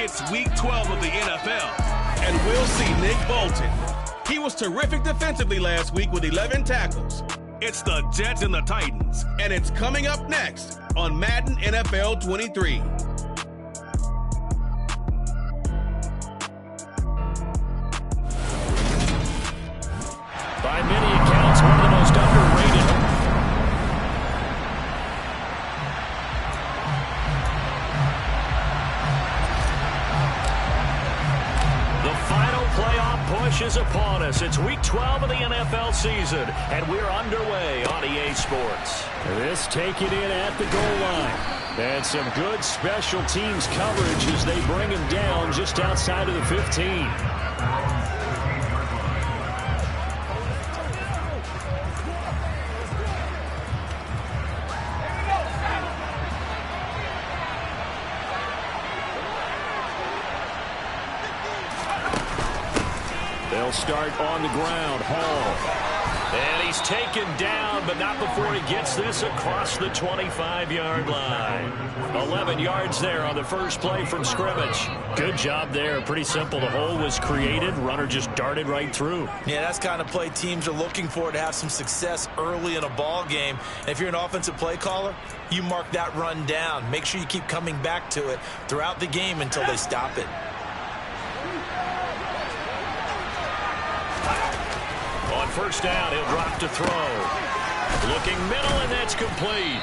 It's Week 12 of the NFL, and we'll see Nick Bolton. He was terrific defensively last week with 11 tackles. It's the Jets and the Titans, and it's coming up next on Madden NFL 23. By many accounts, one of the most underrated. The final playoff push is upon us. It's Week 12 of the NFL season, and we're underway on EA Sports. This taken in at the goal line. And some good special teams coverage as they bring him down just outside of the 15. They'll start on the ground. Hall. And he's taken down, but not before he gets this across the 25-yard line. 11 yards there on the first play from scrimmage. Good job there. Pretty simple. The hole was created. Runner just darted right through. Yeah, that's the kind of play teams are looking for to have some success early in a ball game. And if you're an offensive play caller, you mark that run down. Make sure you keep coming back to it throughout the game until they stop it. On first down, he'll drop to throw. Looking middle, and that's complete.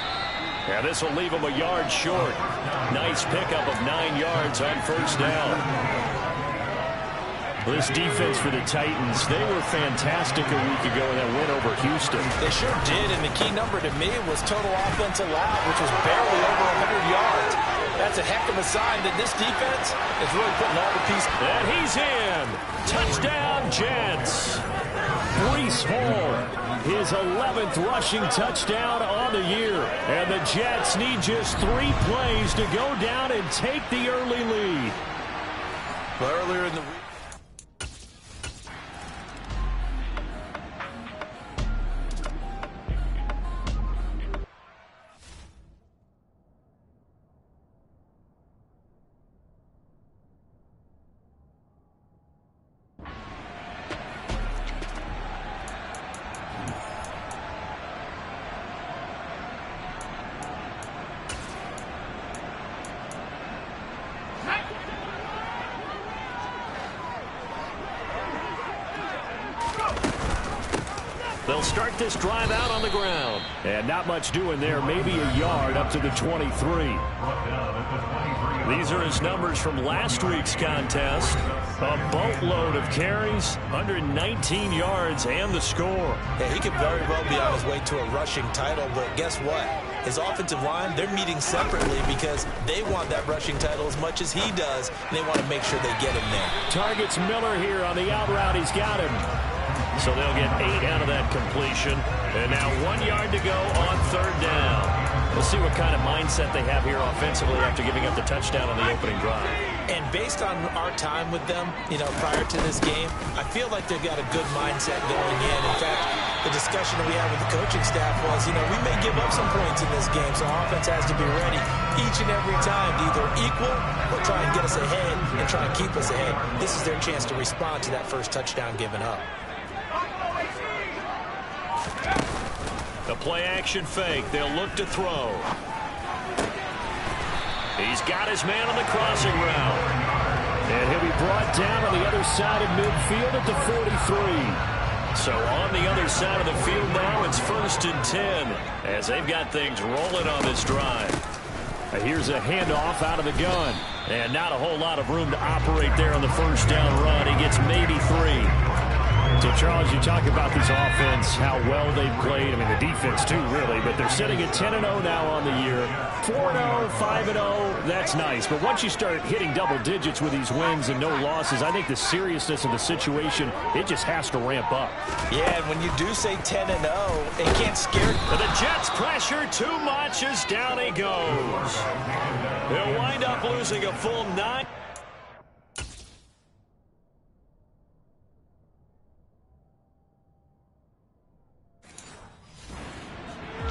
Yeah, this will leave him a yard short. Nice pickup of 9 yards on first down. This defense for the Titans, they were fantastic a week ago in that win over Houston. They sure did, and the key number to me was total offense allowed, which was barely over 100 yards. That's a heck of a sign that this defense is really putting all the pieces. And he's in. Touchdown, Jets. Breece Hall, his 11th rushing touchdown on the year. And the Jets need just 3 plays to go down and take the early lead. Well, earlier in the week. They'll start this drive out on the ground. And not much doing there. Maybe a yard up to the 23. These are his numbers from last week's contest. A boatload of carries, 119 yards, and the score. Yeah, he could very well be on his way to a rushing title, but guess what? His offensive line, they're meeting separately because they want that rushing title as much as he does, and they want to make sure they get him there. Targets Miller here on the out route. He's got him. So they'll get 8 out of that completion. And now 1 yard to go on third down. We'll see what kind of mindset they have here offensively after giving up the touchdown on the opening drive. And based on our time with them, prior to this game, I feel like they've got a good mindset going in. In fact, the discussion that we had with the coaching staff was, we may give up some points in this game, so our offense has to be ready each and every time to either equal or try and get us ahead and try and keep us ahead. This is their chance to respond to that first touchdown given up. The play-action fake. They'll look to throw. He's got his man on the crossing route. And he'll be brought down on the other side of midfield at the 43. So on the other side of the field now, it's 1st and 10 as they've got things rolling on this drive. Here's a handoff out of the gun. And not a whole lot of room to operate there on the first down run. He gets maybe 3. So, Charles, you talk about this offense, how well they've played. I mean, the defense, too, really. But they're sitting at 10-0 now on the year. 4-0, 5-0, that's nice. But once you start hitting double digits with these wins and no losses, I think the seriousness of the situation, it just has to ramp up. Yeah, and when you do say 10-0, it can't scare you. But the Jets pressure too much as down he goes. They'll wind up losing a full 9.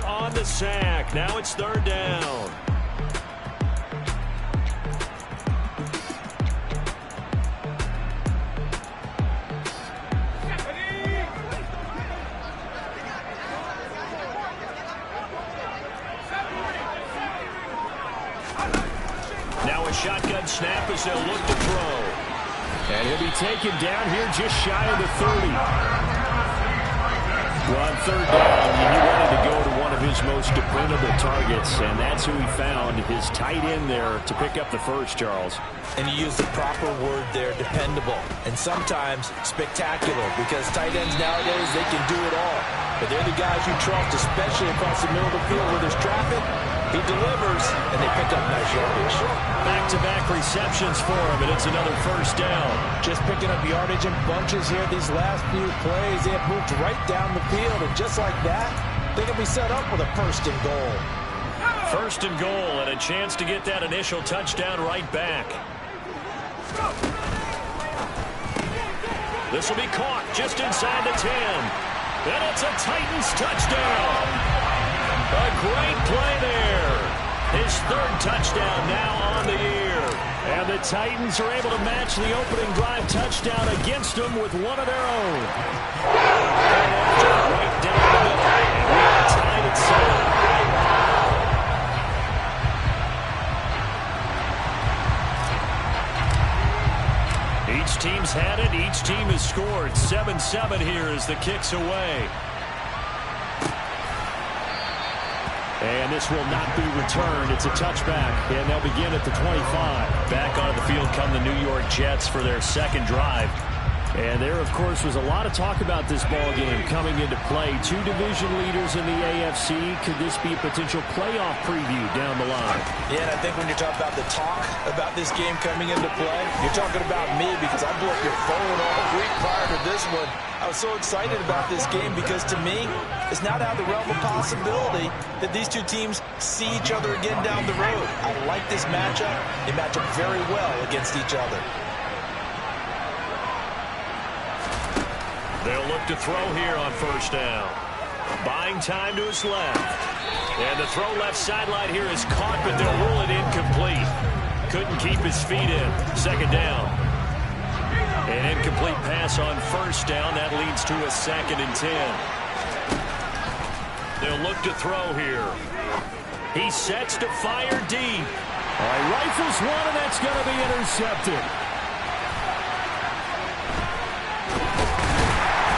On the sack. Now it's third down. shotgun snap as they'll look to throw. And he'll be taken down here just shy of the 30. Well, on third down, he wanted to go to one of his most dependable targets, and that's who he found, his tight end there, to pick up the first, Charles. And you use the proper word there, dependable, and sometimes spectacular, because tight ends nowadays, they can do it all. But they're the guys you trust, especially across the middle of the field where there's traffic. He delivers, and they pick up nice yardage. Back-to-back receptions for him, and it's another first down. Just picking up yardage in bunches here these last few plays. They have moved right down the field, and just like that, they can be set up with a first and goal. First and goal, and a chance to get that initial touchdown right back. This will be caught just inside the 10. And it's a Titans touchdown. A great play there. His third touchdown now on the year. And the Titans are able to match the opening drive touchdown against them with one of their own. Right down the middle. And we are tied at 7. Each team's had it. Each team has scored. 7-7 here as the kick's away. And this will not be returned. It's a touchback, and they'll begin at the 25. Back onto the field come the New York Jets for their second drive. And there, of course, was a lot of talk about this ball game coming into play. Two division leaders in the AFC. Could this be a potential playoff preview down the line? Yeah, and I think when you're talking about the talk about this game coming into play, you're talking about me because I blew up your phone all week prior to this one. I was so excited about this game because, to me, it's not out of the realm of possibility that these two teams see each other again down the road. I like this matchup. They match up very well against each other. They'll look to throw here on first down. Buying time to his left. And the throw left sideline here is caught, but they'll rule it incomplete. Couldn't keep his feet in. Second down. An incomplete pass on first down. That leads to a 2nd and 10. They'll look to throw here. He sets to fire deep. All right, rifles one, and that's going to be intercepted.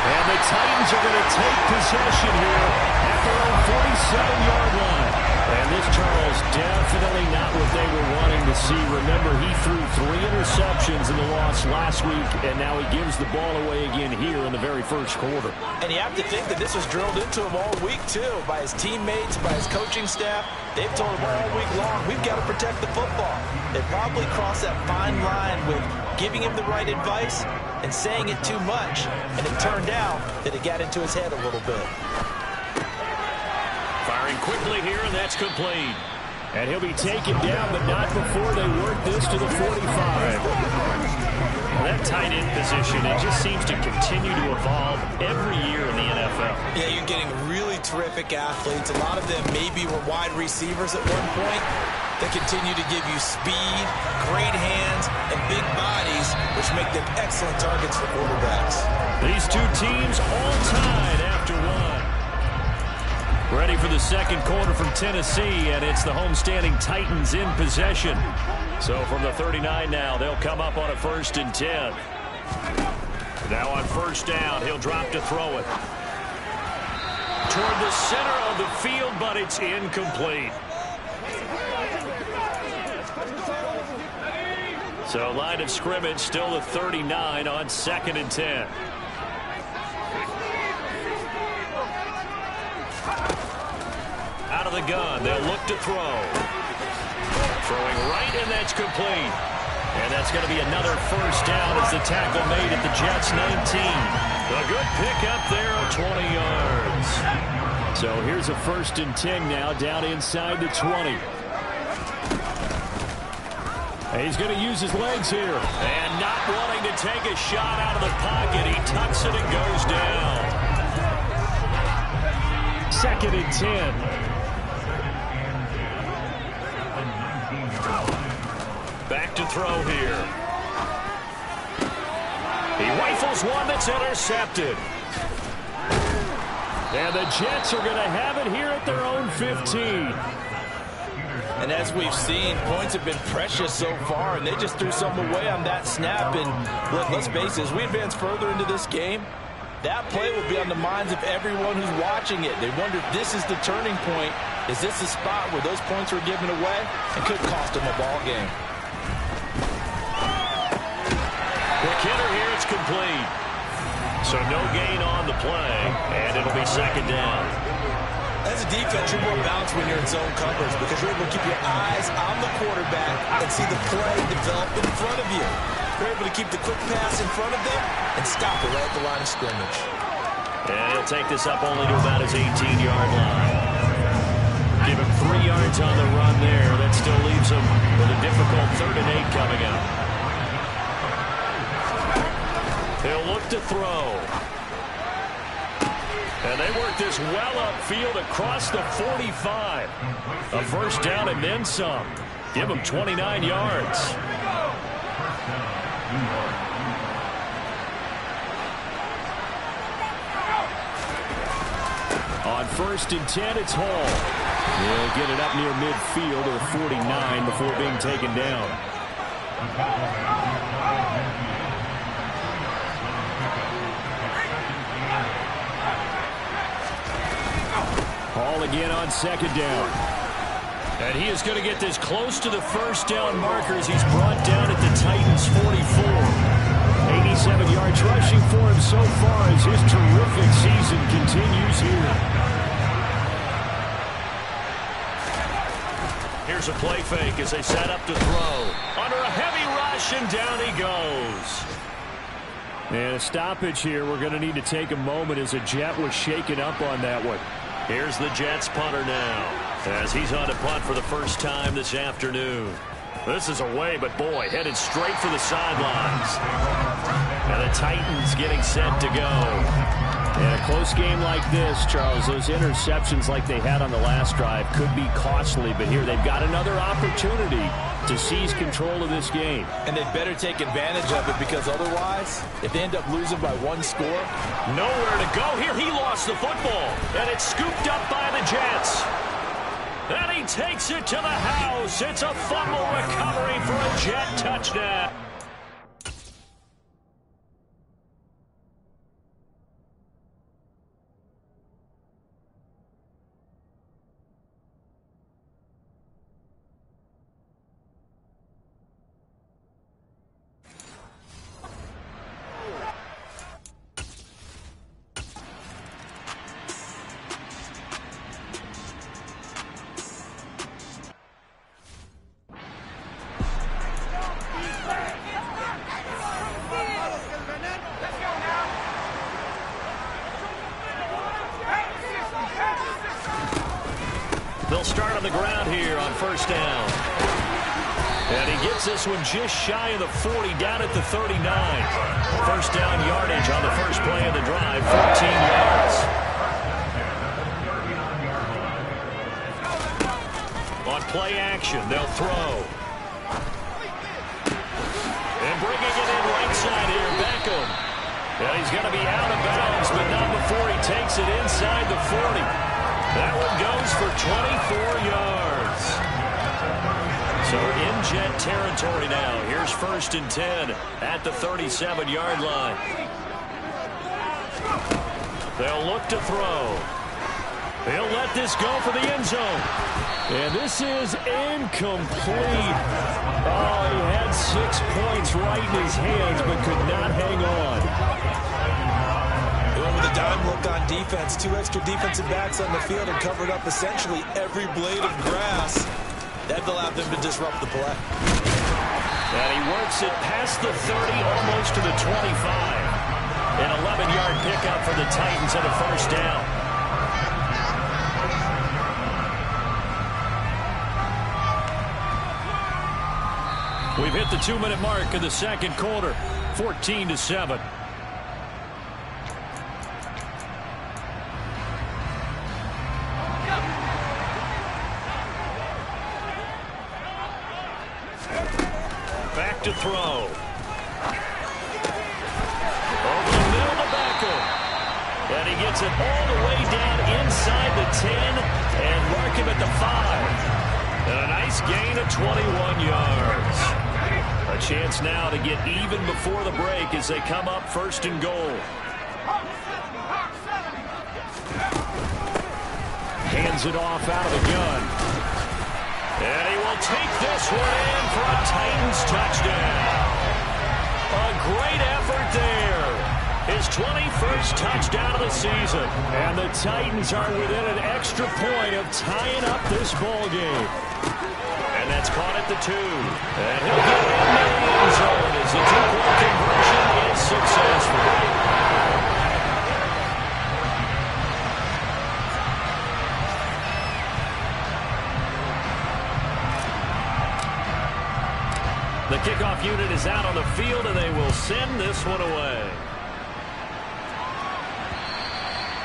And the Titans are going to take possession here at their own 47-yard line. And this, Charles, definitely not what they were wanting to see. Remember, he threw 3 interceptions in the loss last week, and now he gives the ball away again here in the very first quarter. And you have to think that this was drilled into him all week, too, by his teammates, by his coaching staff. They've told him all week long, we've got to protect the football. They probably crossed that fine line with giving him the right advice and saying it too much, and it turned out that it got into his head a little bit. Firing quickly here, and that's complete. And he'll be taken down, but not before they work this to the 45. That tight end position, it just seems to continue to evolve every year in the NFL. Yeah, you're getting really terrific athletes. A lot of them maybe were wide receivers at one point. They continue to give you speed, great hands, and big bodies, which make them excellent targets for quarterbacks. These two teams all tied after one. Ready for the second quarter from Tennessee, and it's the homestanding Titans in possession. So from the 39 now, they'll come up on a 1st and 10. Now on first down, he'll drop to throw it. Toward the center of the field, but it's incomplete. So line of scrimmage still the 39 on 2nd and 10. Out of the gun, they'll look to throw. Throwing right, and that's complete. And that's going to be another first down as the tackle made at the Jets' 19. A good pickup there of 20 yards. So here's a 1st and 10 now, down inside the 20. And he's going to use his legs here. And not wanting to take a shot out of the pocket, he tucks it and goes down. 2nd and 10. Back to throw here. He rifles one that's intercepted. And the Jets are going to have it here at their own 15. And as we've seen, points have been precious so far, and they just threw some away on that snap. And let's face it, as we advance further into this game, that play will be on the minds of everyone who's watching it. They wonder if this is the turning point. Is this the spot where those points were given away and could cost them a ball game? Quick hitter here, it's complete. So no gain on the play, and it'll be second down. As a defense, you're more balanced when you're in zone coverage because you're able to keep your eyes on the quarterback and see the play develop in front of you. You're able to keep the quick pass in front of them and stop it right at the line of scrimmage. And he'll take this up only to about his 18-yard line. Give him 3 yards on the run there. That still leaves him with a difficult 3rd and 8 coming up. He'll look to throw. And they work this well upfield across the 45. A first down and then some. Give him 29 yards. On 1st and 10, it's Hall. He'll get it up near midfield or 49 before being taken down. Hall again on 2nd down. And he is going to get this close to the first down markers. He's brought down at the Titans' 44. 87 yards rushing for him so far as his terrific season continues here. Here's a play fake as they set up to throw. Under a heavy rush, and down he goes. And a stoppage here. We're going to need to take a moment as a Jet was shaken up on that one. Here's the Jets punter now as he's on to punt for the first time this afternoon. This is away, but boy, headed straight for the sidelines. And the Titans getting set to go. In a close game like this, Charles, those interceptions like they had on the last drive could be costly, but here they've got another opportunity to seize control of this game. And they'd better take advantage of it because otherwise, if they end up losing by 1 score. Nowhere to go here. He lost the football, and it's scooped up by the Jets. And he takes it to the house. It's a fumble recovery for a Jet touchdown. They'll start on the ground here on first down. And he gets this one just shy of the 40, down at the 39. First down yardage on the first play of the drive, 14 yards. On play action, they'll throw. And bringing it in right side here, Beckham. And he's going to be out of bounds, but not before he takes it inside the 40. That one goes for 24 yards. So in Jet territory now. Here's 1st and 10 at the 37-yard line. They'll look to throw. He'll let this go for the end zone. And this is incomplete. Oh, he had 6 points right in his hands, but could not hang on. With a dime look on defense, 2 extra defensive backs on the field and covered up essentially every blade of grass. That allowed them to disrupt the play. And he works it past the 30, almost to the 25. An 11-yard pickup for the Titans and a first down. We've hit the 2-minute mark in the second quarter, 14-7. Back to throw. Over the middle to Beckham. And he gets it all the way down inside the 10 and mark him at the 5. And a nice gain of 21 yards. A chance now to get even before the break as they come up first and goal. Hands it off out of the gun. And he will take this one in for a Titans touchdown. A great effort there. His 21st touchdown of the season. And the Titans are within an extra point of tying up this ball game. And that's caught at the 2. And he'll get in the end zone as the two-point conversion is successful. The kickoff unit is out on the field, and they will send this one away.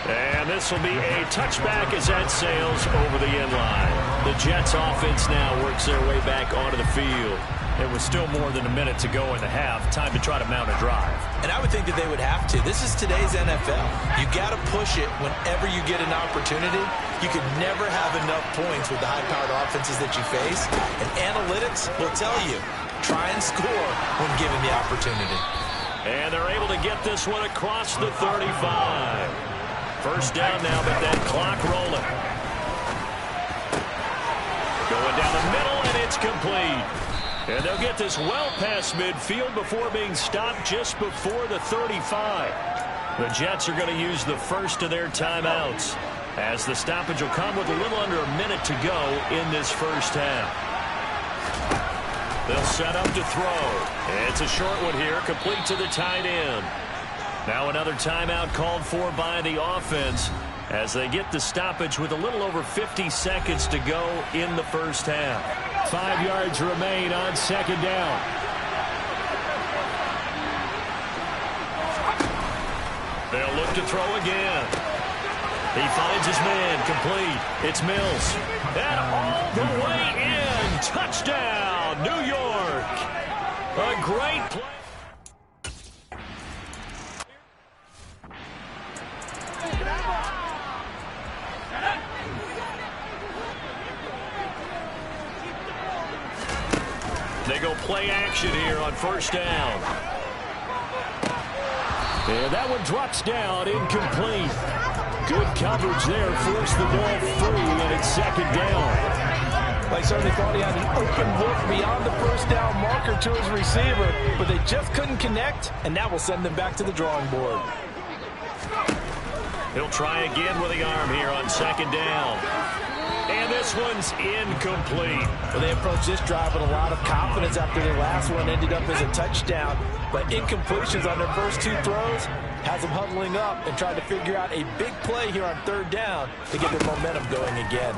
And this will be a touchback as that sails over the end line. The Jets offense now works their way back onto the field. It was still more than a minute to go in the half. Time to try to mount a drive. And I would think that they would have to. This is today's NFL. You got to push it whenever you get an opportunity. You can never have enough points with the high-powered offenses that you face. And analytics will tell you, try and score when given the opportunity. And they're able to get this one across the 35. First down now, but that clock rolling. Going down the middle, and it's complete. And they'll get this well past midfield before being stopped just before the 35. The Jets are going to use the first of their timeouts, as the stoppage will come with a little under a minute to go in this first half. They'll set up to throw. It's a short one here, complete to the tight end. Now another timeout called for by the offense as they get the stoppage with a little over 50 seconds to go in the first half. 5 yards remain on second down. They'll look to throw again. He finds his man, complete. It's Mills. And all the way in. Touchdown, New York. A great play. They go play action here on first down. And that one drops down, incomplete. Good coverage there, forced the ball free, and it's second down. They certainly thought he had an open look beyond the first down marker to his receiver, but they just couldn't connect, and that will send them back to the drawing board. He'll try again with the arm here on second down. And this one's incomplete. Well, they approached this drive with a lot of confidence after their last one ended up as a touchdown. But incompletions on their first two throws has them huddling up and trying to figure out a big play here on third down to get their momentum going again.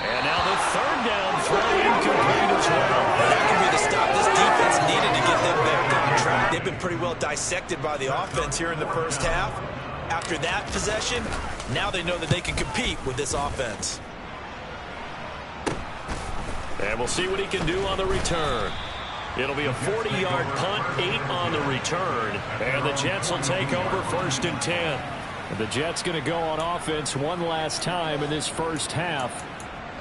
And now the third down throw incomplete as well. That can be the stop this defense needed to get them back on track. They've been pretty well dissected by the offense here in the first half. After that possession, now they know that they can compete with this offense. And we'll see what he can do on the return. It'll be a 40-yard punt, 8 on the return. And the Jets will take over first and 10. And the Jets going to go on offense one last time in this first half.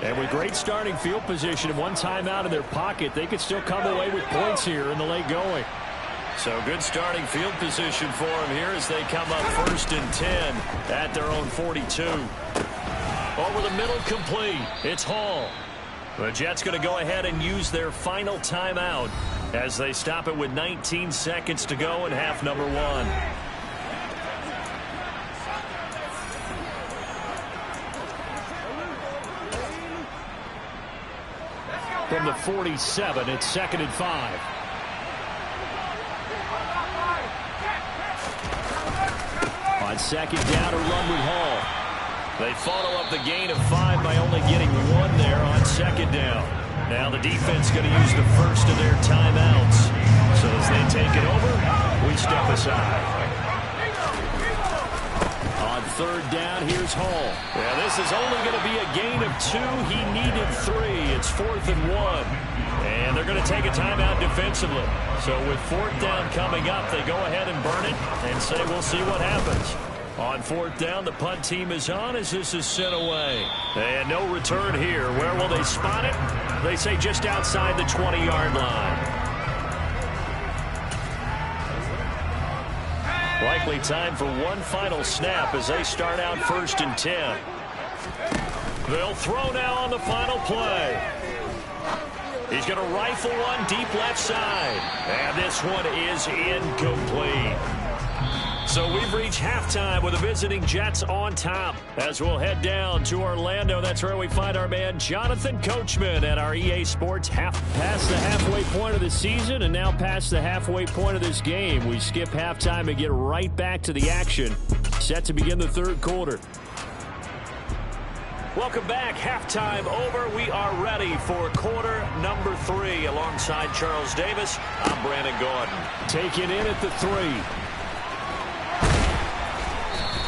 And with great starting field position and one timeout in their pocket, they could still come away with points here in the late going. So good starting field position for them here as they come up first and 10 at their own 42. Over the middle, complete. It's Hall. The Jets going to go ahead and use their final timeout as they stop it with 19 seconds to go in half number 1. From the 47, it's second and 5. On second down, a run with Hall. They follow up the gain of 5 by only getting 1 there on second down. Now the defense going to use the first of their timeouts. So as they take it over, we step aside. On third down, here's Hall. Yeah, this is only going to be a gain of 2. He needed 3. It's 4th and 1. And they're going to take a timeout defensively. So with fourth down coming up, they go ahead and burn it and say we'll see what happens. On fourth down, the punt team is on as this is sent away. And no return here. Where will they spot it? They say just outside the 20-yard line. Likely time for one final snap as they start out 1st and 10. They'll throw now on the final play. He's going to rifle one deep left side. And this one is incomplete. So we've reached halftime with the visiting Jets on top. As we'll head down to Orlando, that's where we find our man Jonathan Coachman at our EA Sports past the halfway point of the season and now past the halfway point of this game. We skip halftime and get right back to the action. Set to begin the third quarter. Welcome back. Halftime over. We are ready for quarter number 3. Alongside Charles Davis, I'm Brandon Gordon. Taking in at the 3.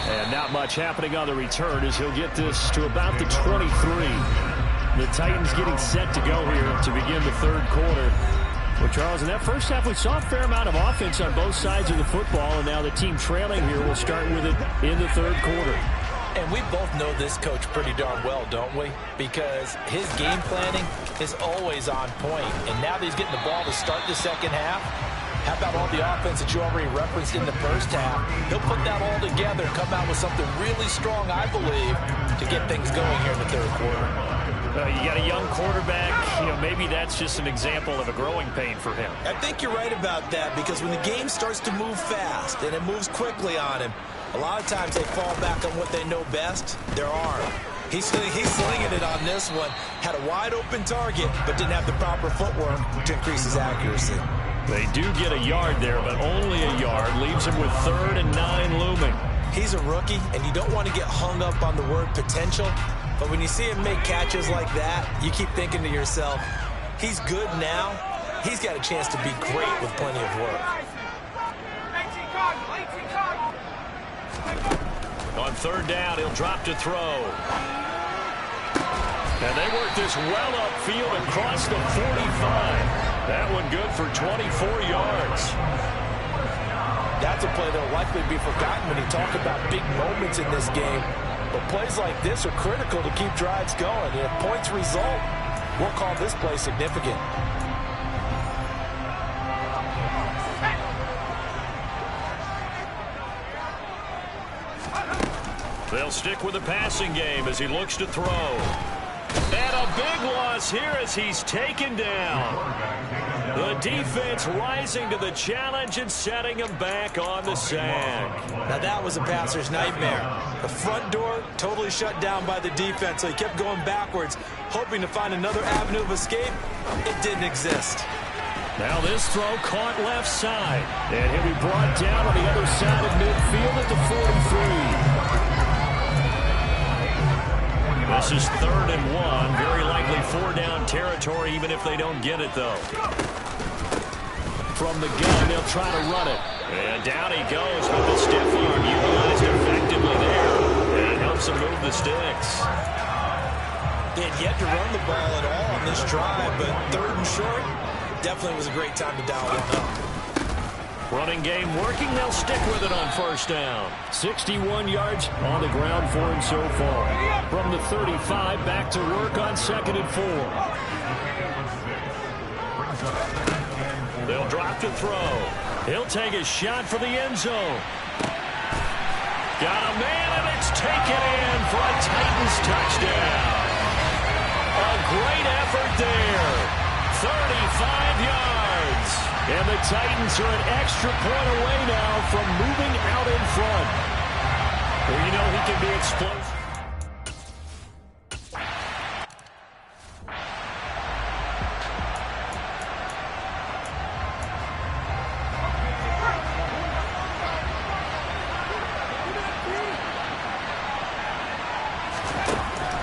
And not much happening on the return as he'll get this to about the 23. The Titans getting set to go here to begin the third quarter. Well, Charles, in that first half, we saw a fair amount of offense on both sides of the football, and now the team trailing here will start with it in the third quarter. And we both know this coach pretty darn well, don't we? Because his game planning is always on point. And now that he's getting the ball to start the second half, how about all the offense that you already referenced in the first half? He'll put that all together and come out with something really strong, I believe, to get things going here in the third quarter. You got a young quarterback. Maybe that's just an example of a growing pain for him. I think you're right about that because when the game starts to move fast and it moves quickly on him, a lot of times they fall back on what they know best, their arm. He's slinging it on this one. Had a wide open target, but didn't have the proper footwork to increase his accuracy. They do get a yard there, but only a yard. Leaves him with 3rd and 9 looming. He's a rookie, and you don't want to get hung up on the word potential. But when you see him make catches like that, you keep thinking to yourself, he's good now. He's got a chance to be great with plenty of work. On 3rd down, he'll drop to throw. And they work this well upfield across the 45. That one good for 24 yards. That's a play that will likely be forgotten when you talk about big moments in this game. But plays like this are critical to keep drives going. And if points result, we'll call this play significant. They'll stick with the passing game as he looks to throw. And a big loss here as he's taken down. The defense rising to the challenge and setting him back on the sack. Now that was a passer's nightmare. The front door totally shut down by the defense, so he kept going backwards, hoping to find another avenue of escape. It didn't exist. Now this throw caught left side. And he'll be brought down on the other side of midfield at the 43. This is 3rd and 1. Very likely 4-down territory, even if they don't get it, though. From the gun, they'll try to run it. And down he goes with the stiff arm utilized effectively there. And it helps him move the sticks. They had yet to run the ball at all on this drive, but 3rd and short definitely was a great time to dial it up. Running game working. They'll stick with it on 1st down. 61 yards on the ground for him so far. From the 35, back to work on 2nd and 4. They'll drop to throw. He'll take a shot for the end zone. Got a man, and it's taken in for a Titans touchdown. A great effort there. 35 yards. And the Titans are an extra point away now from moving out in front. Well, you know he can be explosive.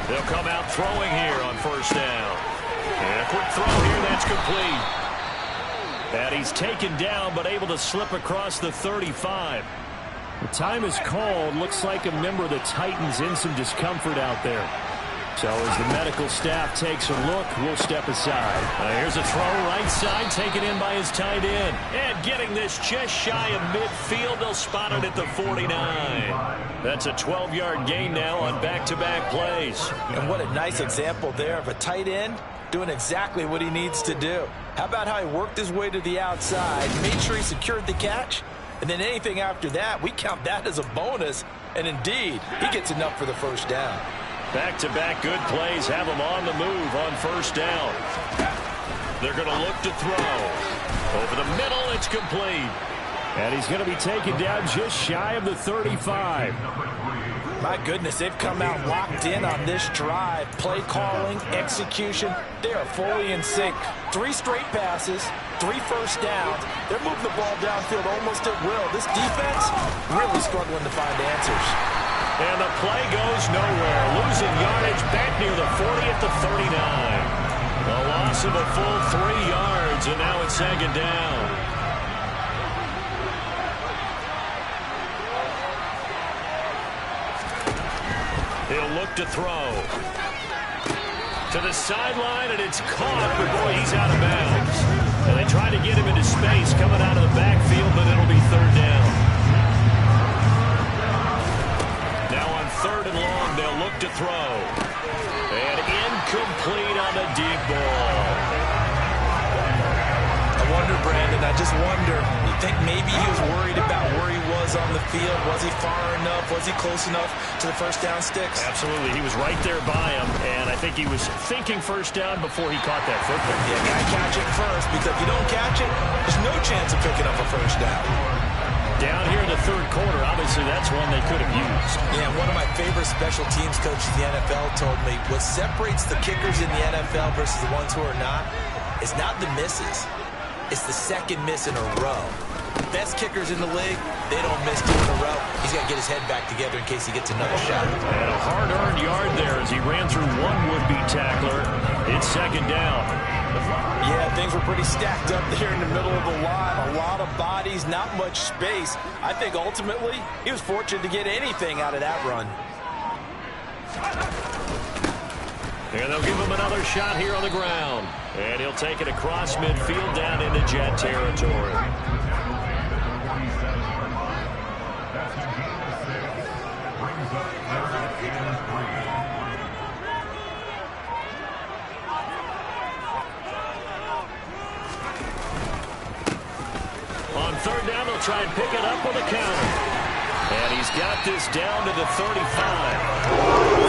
They'll come out throwing here on 1st down. And a quick throw here, that's complete. And he's taken down, but able to slip across the 35. The time is called. Looks like a member of the Titans in some discomfort out there. So as the medical staff takes a look, we'll step aside. Here's a throw right side, taken in by his tight end. And getting this just shy of midfield, they'll spot it at the 49. That's a 12-yard gain now on back-to-back plays. And what a nice example there of a tight end doing exactly what he needs to do. How about how he worked his way to the outside, made sure he secured the catch, and then anything after that, we count that as a bonus. And indeed, he gets enough for the first down. Back-to-back good plays have him on the move on first down. They're going to look to throw. Over the middle, it's complete. And he's going to be taken down just shy of the 35. My goodness, they've come out locked in on this drive. Play calling, execution, they are fully in sync. 3 straight passes, 3 first downs. They're moving the ball downfield almost at will. This defense really struggling to find answers. And the play goes nowhere. Losing yardage back near the 40 at the 39. A loss of a full 3 yards, and now it's second down. He'll look to throw. To the sideline, and it's caught, but boy, he's out of bounds. And they try to get him into space coming out of the backfield, but it'll be third down. Now on third and long, they'll look to throw. And incomplete on the deep ball. I wonder, Brandon, I just wonder, you think maybe he was worried about where he was on the field? Was he far enough? Was he close enough to the first down sticks? Absolutely. He was right there by him, and I think he was thinking first down before he caught that football. Yeah, gotta catch it first, because if you don't catch it, there's no chance of picking up a first down. Down here in the third quarter, obviously that's one they could have used. Yeah, one of my favorite special teams coaches in the NFL told me what separates the kickers in the NFL versus the ones who are not is not the misses. It's the second miss in a row. The best kickers in the league, they don't miss 2 in a row. He's got to get his head back together in case he gets another shot. And a hard-earned yard there as he ran through one would-be tackler. It's second down. Yeah, things were pretty stacked up there in the middle of the line. A lot of bodies, not much space. I think ultimately he was fortunate to get anything out of that run. And they'll give him another shot here on the ground. And he'll take it across midfield down into Jet territory. On third down, they'll try and pick it up with a counter. And he's got this down to the 35.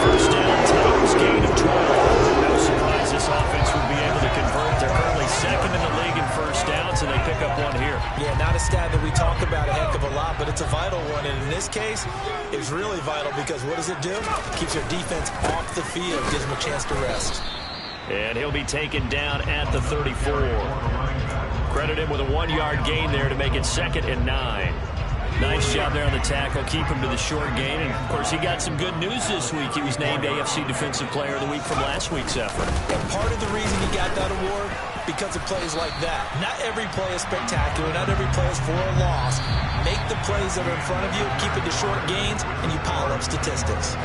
First down, Titans gain of 12. No surprise this offense would be able to convert. They're currently second in the league in first downs, and they pick up one here. Yeah, not a stat that we talk about a heck of a lot, but it's a vital one. And in this case, it's really vital because what does it do? It keeps their defense off the field, gives them a chance to rest. And he'll be taken down at the 34. Credit him with a 1-yard gain there to make it 2nd and 9. Nice job there on the tackle. Keep him to the short gain. And, of course, he got some good news this week. He was named AFC Defensive Player of the Week from last week's effort. And part of the reason he got that award, because of plays like that. Not every play is spectacular. Not every play is for a loss. Make the plays that are in front of you, keep it to short gains, and you pile up statistics.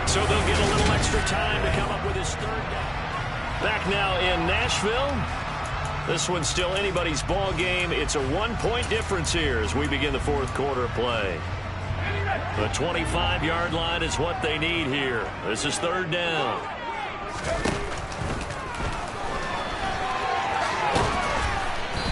So they'll get a little extra time to come up with his third down. Back now in Nashville. This one's still anybody's ball game. It's a 1-point difference here as we begin the fourth quarter of play. The 25-yard line is what they need here. This is third down.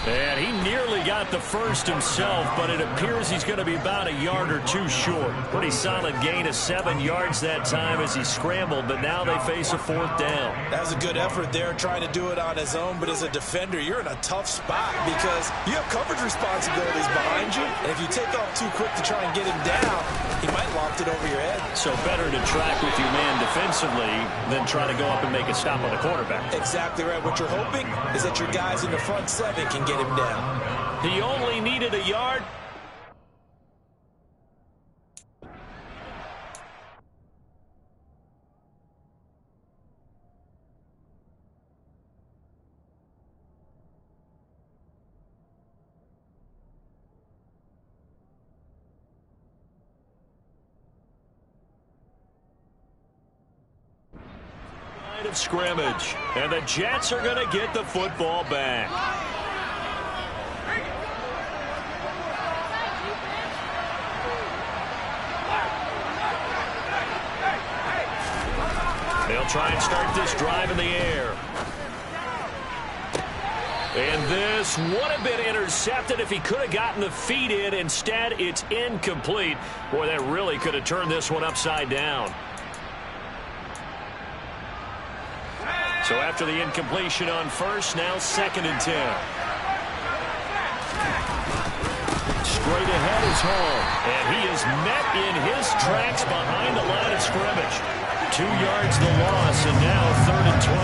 And he nearly got the first himself, but it appears he's going to be about a yard or 2 short. Pretty solid gain of 7 yards that time as he scrambled, but now they face a fourth down. That was a good effort there, trying to do it on his own, but as a defender, you're in a tough spot because you have coverage responsibilities behind you, and if you take off too quick to try and get him down, he might loft it over your head. So better to track with your man defensively than try to go up and make a stop on the quarterback. Exactly right. What you're hoping is that your guys in the front 7 can get him down. He only needed a yard. of scrimmage. And the Jets are going to get the football back. They'll try and start this drive in the air. And this would have been intercepted if he could have gotten the feet in. Instead, it's incomplete. Boy, that really could have turned this one upside down. So after the incompletion on first, now 2nd and 10. Straight ahead is Hall. And he is met in his tracks behind the line of scrimmage. 2 yards the loss, and now 3rd and 12.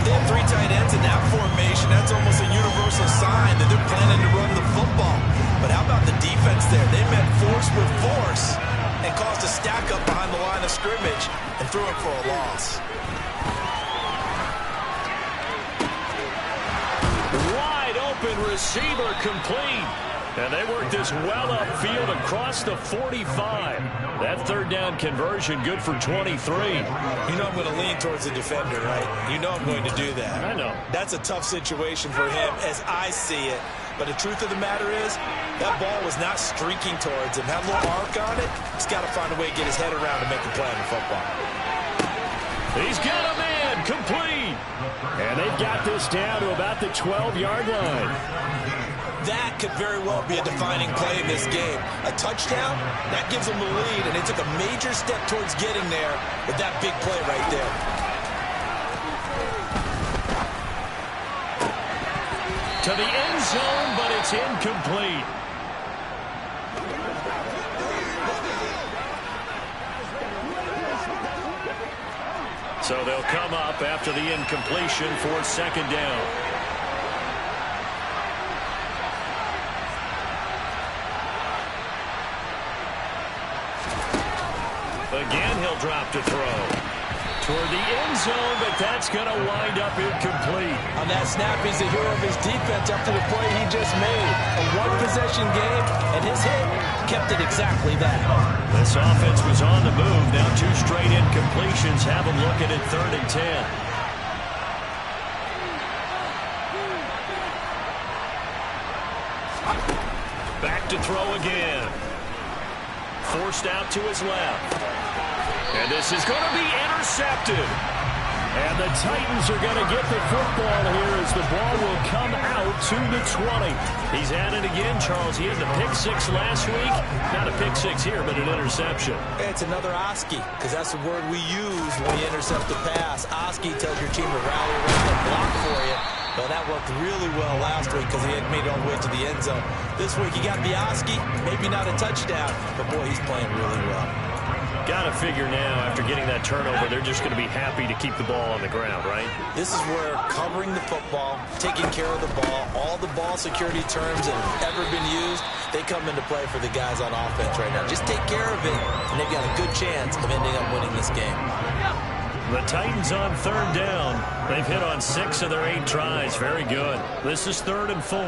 They have 3 tight ends in that formation. That's almost a universal sign that they're planning to run the football. But how about the defense there? They met force with force and caused a stack up behind the line of scrimmage and threw it for a loss. Wide open receiver complete. And they work this well upfield across the 45. That 3rd down conversion good for 23. You know I'm going to lean towards the defender, right? You know I'm going to do that. I know. That's a tough situation for him as I see it. But the truth of the matter is, that ball was not streaking towards him. Had a little arc on it. He's got to find a way to get his head around and make a play on the football. He's got a man complete. And they've got this down to about the 12-yard line. That could very well be a defining play in this game. A touchdown, that gives them the lead, and they took a major step towards getting there with that big play right there. To the end zone, but it's incomplete. So they'll come up after the incompletion for 2nd down. Again, he'll drop to throw. Toward the end zone, but that's going to wind up incomplete. On that snap, he's the hero of his defense after the play he just made. A one-possession game, and his hit kept it exactly that. This offense was on the move. Now 2 straight incompletions have them looking at 3rd and 10. Back to throw again. Forced out to his left. And this is going to be intercepted. And the Titans are going to get the football here as the ball will come out to the 20. He's at it again, Charles. He had the pick-6 last week. Not a pick-6 here, but an interception. It's another Oski, because that's the word we use when you intercept the pass. Oski tells your team to rally around and block for you. Well, that worked really well last week because he had made it all the way to the end zone. This week he got the Oski, maybe not a touchdown, but boy, he's playing really well. Got to figure now, after getting that turnover, they're just going to be happy to keep the ball on the ground, right? This is where covering the football, taking care of the ball, all the ball security terms that have ever been used, they come into play for the guys on offense right now. Just take care of it, and they've got a good chance of ending up winning this game. The Titans on 3rd down. They've hit on 6 of their 8 tries. Very good. This is 3rd and 4.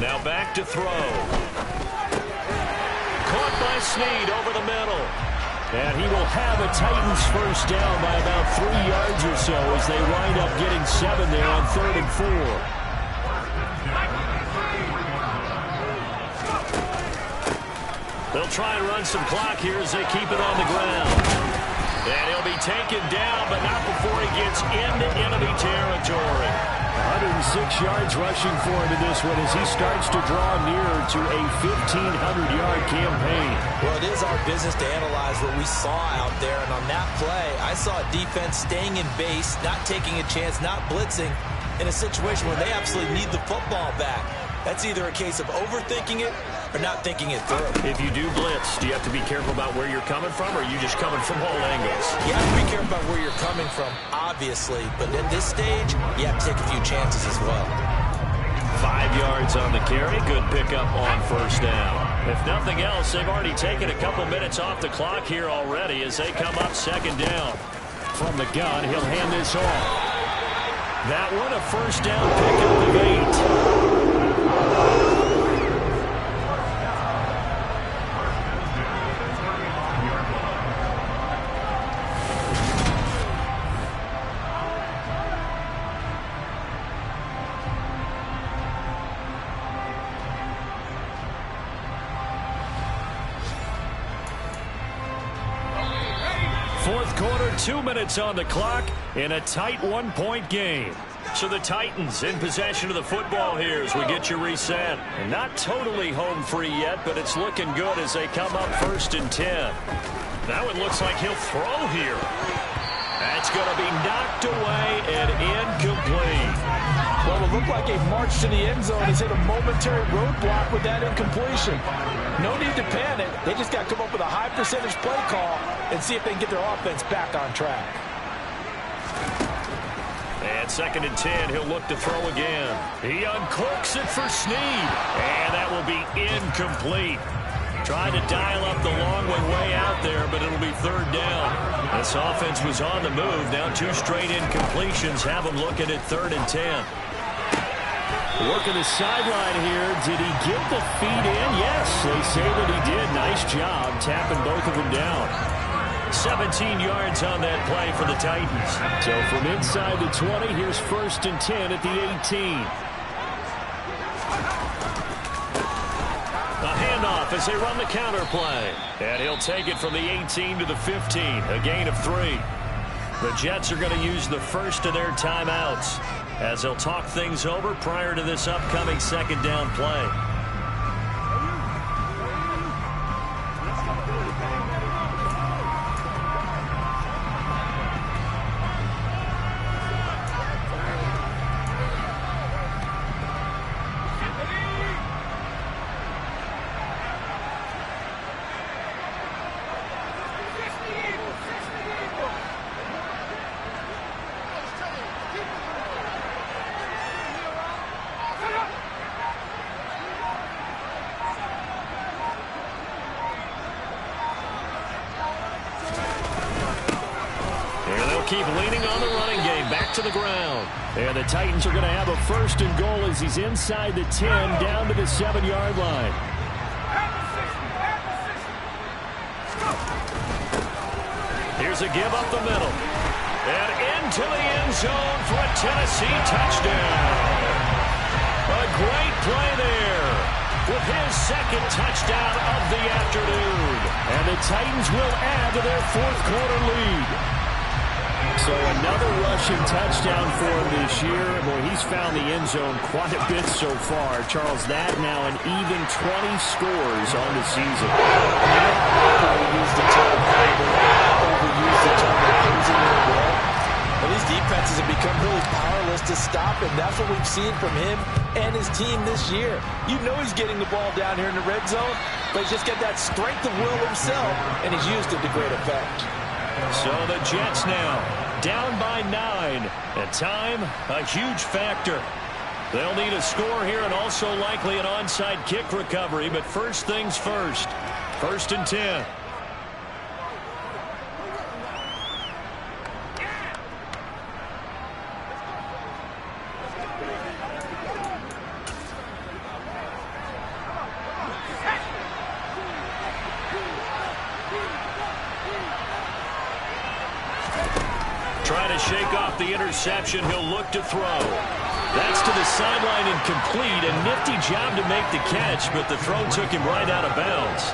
Now back to throw. Caught by Snead over the middle. And he will have a Titans first down by about 3 yards or so as they wind up getting 7 there on 3rd and 4. They'll try and run some clock here as they keep it on the ground. And he'll be taken down, but not before he gets into enemy territory. 106 yards rushing for him in this one as he starts to draw nearer to a 1,500-yard campaign. Well, it is our business to analyze what we saw out there. And on that play, I saw a defense staying in base, not taking a chance, not blitzing, in a situation where they absolutely need the football back. That's either a case of overthinking it or not thinking it through. If you do blitz, do you have to be careful about where you're coming from, or are you just coming from all angles? You have to be careful about where you're coming from, obviously. But at this stage, you have to take a few chances as well. 5 yards on the carry. Good pickup on first down. If nothing else, they've already taken a couple minutes off the clock here already as they come up 2nd down. From the gun, he'll hand this off. That one, a first down pickup of 8. quarter, 2 minutes on the clock in a tight one-point game. So the Titans in possession of the football here as we get you reset. And not totally home free yet, but it's looking good as they come up 1st and 10. That one looks like he'll throw here. That's going to be knocked away and incomplete. Well, it looked like a march to the end zone has hit a momentary roadblock with that incompletion. No need to panic. They just got to come up with a high percentage play call and see if they can get their offense back on track. And 2nd and 10, he'll look to throw again. He uncorks it for Snead. And that will be incomplete. Trying to dial up the long one way out there, but it'll be 3rd down. This offense was on the move. Now 2 straight incompletions have them looking at 3rd and 10. Working the sideline here. Did he get the feet in? Yes, they say that he did. Nice job tapping both of them down. 17 yards on that play for the Titans. So from inside the 20, here's 1st and 10 at the 18. A handoff as they run the counter play. And he'll take it from the 18 to the 15, a gain of 3. The Jets are going to use the first of their timeouts as they'll talk things over prior to this upcoming 2nd down play. Keep leaning on the running game. Back to the ground. And the Titans are going to have a 1st and goal as he's inside the 10 down to the 7-yard line. Here's a give up the middle. And into the end zone for a Tennessee touchdown. A great play there with his 2nd touchdown of the afternoon. And the Titans will add to their 4th quarter lead. So another rushing touchdown for him this year. Boy, he's found the end zone quite a bit so far. Charles, that now an even 20 scores on the season. Overuse the term closing their ball. Well, these defenses have become really powerless to stop him. That's what we've seen from him and his team this year. You know he's getting the ball down here in the red zone, but he's just got that strength of will himself, and he's used it to great effect. So the Jets now down by 9. And time, a huge factor. They'll need a score here and also likely an onside kick recovery. But first things first. 1st and 10. Trying to shake off the interception. He'll look to throw. That's to the sideline incomplete. A nifty job to make the catch, but the throw took him right out of bounds.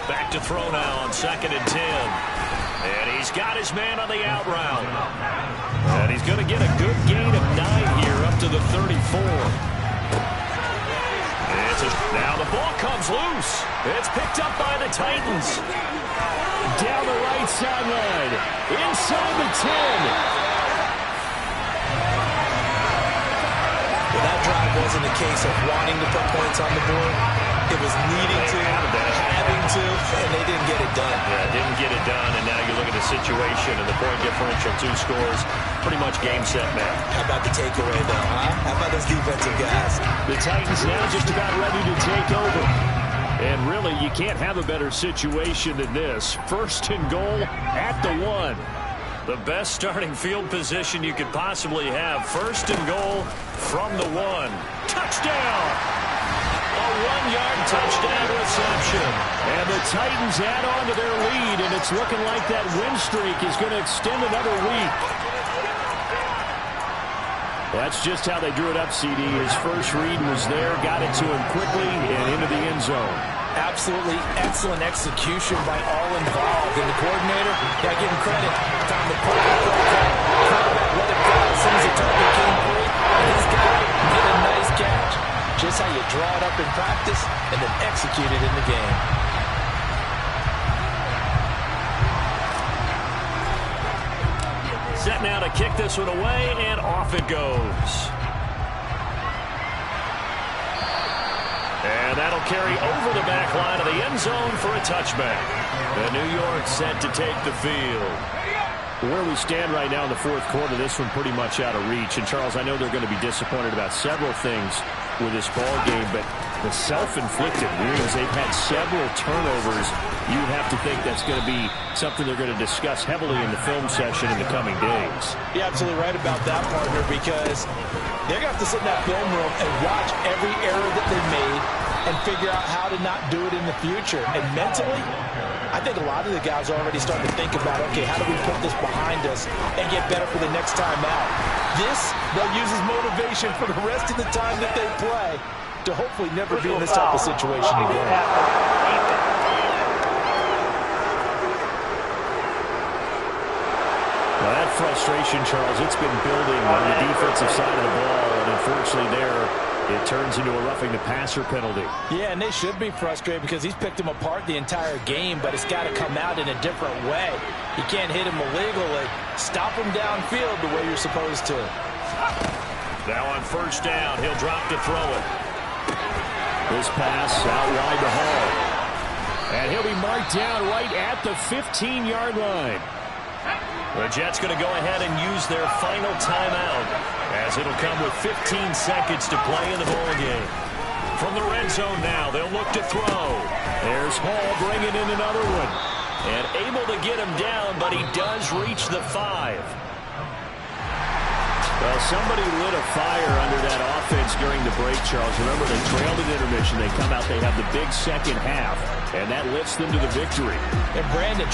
Back to throw now on 2nd and 10. And he's got his man on the out route. And he's going to get a good gain of 9 here up to the 34. Now the ball comes loose. It's picked up by the Titans. Down the right sideline. Inside the 10. Well, that drive wasn't a case of wanting to put points on the board. It was needing to, having to, and they didn't get it done. Yeah, didn't get it done, and now you look at the situation and the point differential, 2 scores, pretty much game, set, match. How about the takeaway, though, huh? How about those defensive guys? The Titans now just about ready to take over. And really, you can't have a better situation than this. 1st and goal at the 1. The best starting field position you could possibly have. 1st and goal from the 1. Touchdown! A 1-yard touchdown reception. And the Titans add on to their lead, and it's looking like that win streak is going to extend another week. That's just how they drew it up, CD. His first read was there, got it to him quickly, and into the end zone. Absolutely excellent execution by all involved. And the coordinator, got to give him credit. Time to put it let it go as soon as the target came free. And this guy hit a nice catch. Just how you draw it up in practice and then execute it in the game. Set now to kick this one away, and off it goes. And that'll carry over the back line of the end zone for a touchback. The New York set to take the field. Where we stand right now in the fourth quarter, this one pretty much out of reach. And, Charles, I know they're going to be disappointed about several things with this ball game, but the self-inflicted wounds, they've had several turnovers. You'd have to think that's going to be something they're going to discuss heavily in the film session in the coming days. You're absolutely right about that, partner, because they're going to have to sit in that film room and watch every error that they made and figure out how to not do it in the future. And mentally, I think a lot of the guys are already starting to think about, okay, how do we put this behind us and get better for the next time out? This, they'll use as motivation for the rest of the time that they play to hopefully never be in this type of situation again. Well, that frustration, Charles, it's been building on the defensive side of the ball, and unfortunately there, it turns into a roughing the passer penalty. Yeah, and they should be frustrated because he's picked him apart the entire game, but it's got to come out in a different way. You can't hit him illegally. Stop him downfield the way you're supposed to. Now on first down, he'll drop to throw it. This pass out wide to Hall. And he'll be marked down right at the 15-yard line. The Jets going to go ahead and use their final timeout, as it'll come with 15 seconds to play in the ball game. From the red zone now, they'll look to throw. There's Hall bringing in another one. And able to get him down, but he does reach the 5. Well, somebody lit a fire under that offense during the break, Charles. Remember, they trailed at intermission. They come out, they have the big second half, and that lifts them to the victory. And Brandon